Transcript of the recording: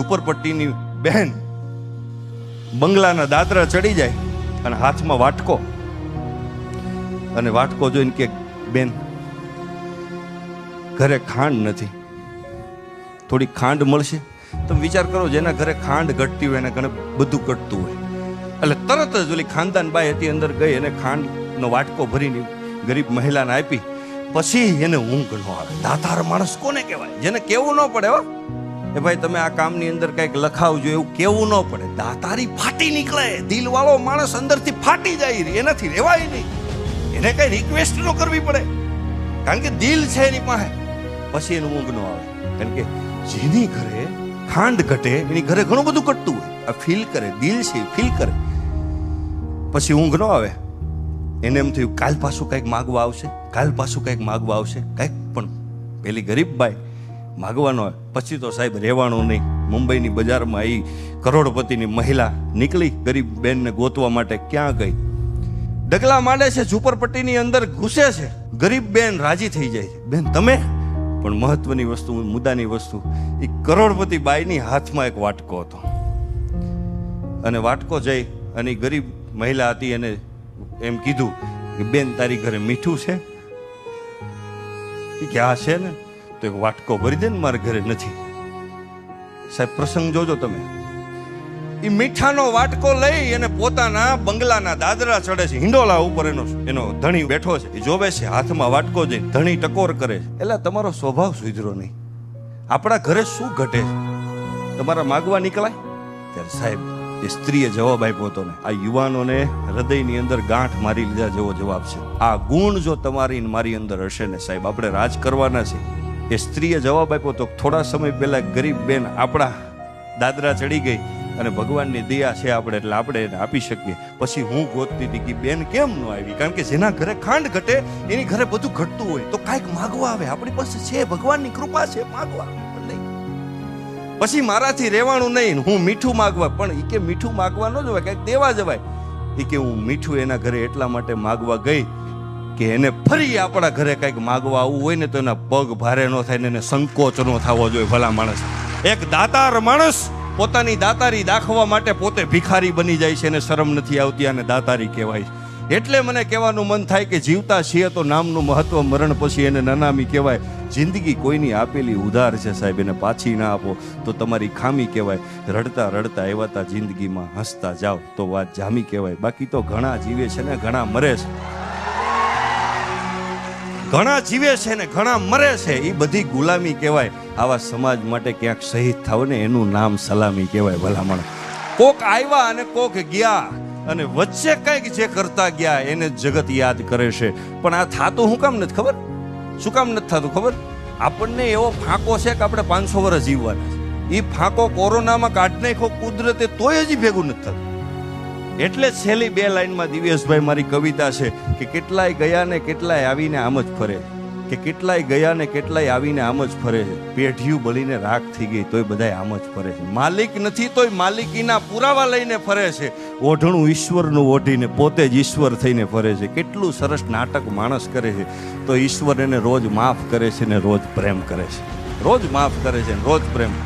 ઝુંપડપટ્ટીની બહેન બંગલાના દાદરા ચડી જાય અને હાથમાં વાટકો, અને વાટકો જોઈને કે બેન ઘરે ખાંડ નથી, થોડી ખાંડ મળશે? તમે વિચાર કરો, જેના ઘરે ખાંડ ઘટતી હોય એને ઘરે બધું ઘટતું હોય. એટલે તરત જ ઓલી ખાનદાન બાઈ હતી અંદર ગઈ અને ખાંડનો વાટકો ભરીને ગરીબ મહિલાને આપી. પછી એને ઊંઘ ન આવે. દાતાર માણસ કોને કહેવાય? જેને કેવું ન પડે હો એ ભાઈ તમે આ કામની અંદર કંઈક લખાવજો, એવું કેવું ન પડે. દાતારી ફાટી નીકળે. દિલવાળો માણસ અંદરથી ફાટી જાય, એનાથી રહેવાય નહીં. એને કઈ રિક્વેસ્ટ ન કરવી પડે, કારણ કે દિલ છે એની પાસે. પછી એનું ઊંઘ ન આવે, કારણ કે જેની ઘરે ખાંડ ઘટે એની ઘરે ઘણું બધું ઘટતું હોય. આ ફીલ કરે, દિલ છે ફીલ કરે. પછી ઊંઘ ન આવે. એને એમ થયું કાલ પાછું કંઈક માગવા આવશે, કાલ પાછું કંઈક માગવા આવશે, કંઈક. પણ પેલી ગરીબ બાઈ માગવાનો હોય. પછી તો સાહેબ રહેવાનું નહીં. મુંબઈની બજારમાં એ કરોડપતિની મહિલા નીકળી ગરીબ બેનને ગોતવા માટે. ક્યાં ગઈ? ડગલા માંડે છે, ઝુંપડપટ્ટીની અંદર ઘૂસે છે. ગરીબ બેન રાજી થઈ જાય છે, બેન તમે. પણ મહત્વની વસ્તુ, મુદ્દાની વસ્તુ, એ કરોડપતિ બાઈની હાથમાં એક વાટકો હતો. અને વાટકો જઈ અને ગરીબ મહિલા હતી એને એમ કીધું કે બેન તારી ઘરે મીઠું છે? એ કે હા છે ને. તો એક વાટકો ભરી દે ને, મારા ઘરે નથી. સાહેબ પ્રસંગ જોજો તમે. એ મીઠાનો વાટકો લઈ અને પોતાના બંગલાના દાદરા ચડે છે. હિંડોલા ઉપર એનો ધણી બેઠો છે. એ જોવે છે, હાથમાં વાટકો જઈ ધણી ટકોર કરે છે. એટલે તમારો સ્વભાવ સુધરો નહીં. આપણા ઘરે શું ઘટે છે? તમારા માગવા નીકળાય ત્યારે સાહેબ એ સ્ત્રીએ જવાબ આપ્યો હતો ને, આ યુવાનોને હૃદયની અંદર ગાંઠ મારી લીધા જેવો જવાબ છે. આ ગુણ જો તમારી મારી અંદર હશે ને સાહેબ, આપણે રાજ કરવાના છે. એ સ્ત્રીએ જવાબ આપ્યો તો થોડા સમય પહેલા ગરીબ બેન આપણા દાદરા ચડી ગઈ અને ભગવાનની દયા છે આપણે એટલે આપણે એને આપી શકીએ. પછી હું ગોતતી હતી કે બેન કેમ ન આવી, કારણ કે જેના ઘરે ખાંડ ઘટે એની ઘરે બધું ઘટતું હોય તો કાંઈક માગવા આવે. આપણી પાસે છે, ભગવાનની કૃપા છે, માગવા પણ નહીં. પછી મારાથી રહેવાનું નહીં, હું મીઠું માગવા. પણ એ કે મીઠું માગવા ન જવાય, કંઈક દેવા જવાય. એ કે હું મીઠું એના ઘરે એટલા માટે માગવા ગઈ કે એને ફરી આપણા ઘરે કંઈક માગવા આવવું હોય ને તો એના પગ ભારે ન થાય ને એને સંકોચ ન થવો જોઈએ. ભલા માણસ, એક દાતાર માણસ પોતાની દાતારી દાખવા માટે પોતે ભિખારી બની જાય છે, એને શરમ નથી આવતી, અને દાતારી કહેવાય છે. એટલે મને કહેવાનું મન થાય કે જીવતા છીએ તો નામનું મહત્વ, મરણ પછી એને નનામી કહેવાય. જિંદગી કોઈની આપેલી ઉધાર છે સાહેબ, એને પાછી ના આપો તો તમારી ખામી કહેવાય. રડતા રડતા એવાતા જિંદગીમાં હસતા જાઓ તો વાત જામી કહેવાય. બાકી તો ઘણા જીવે છે ને ઘણા મરે છે, ઘણા જીવે છે ને ઘણા મરે છે. એ બધી ગુલામી કહેવાય. આવા સમાજ માટે ક્યાંક શહીદ થાવ ને એનું નામ સલામી કહેવાય. ભલામણ કોક આવ્યા અને કોક ગયા, અને વચ્ચે કંઈક જે કરતા ગયા એને જગત યાદ કરે છે. પણ આ થાતું શું કામ નથી ખબર? શું કામ નથી થતું ખબર? આપણને એવો ફાંકો છે કે આપણે 500 વર્ષ જીવવાના છે. એ ફાંકો કોરોનામાં કાઢી નાખો કુદરતે તોય હજી ભેગું નથી થતું. એટલે છેલ્લી 2 લાઈનમાં દિવ્યેશભાઈ મારી કવિતા છે કે કેટલાય ગયા ને કેટલાય આવીને આમ જ ફરે, કે કેટલાય ગયા ને કેટલાય આવીને આમ જ ફરે છે. પેઢીયું બળીને રાખ થઈ ગઈ તોય બધાય આમ જ ફરે છે. માલિક નથી તોય માલિકીના પુરાવા લઈને ફરે છે. ઓઢણું ઈશ્વરનું ઓઢીને પોતે જ ઈશ્વર થઈને ફરે છે. કેટલું સરસ નાટક માણસ કરે છે તો ઈશ્વર એને રોજ માફ કરે છે ને રોજ પ્રેમ કરે છે. રોજ માફ કરે છે ને રોજ પ્રેમ.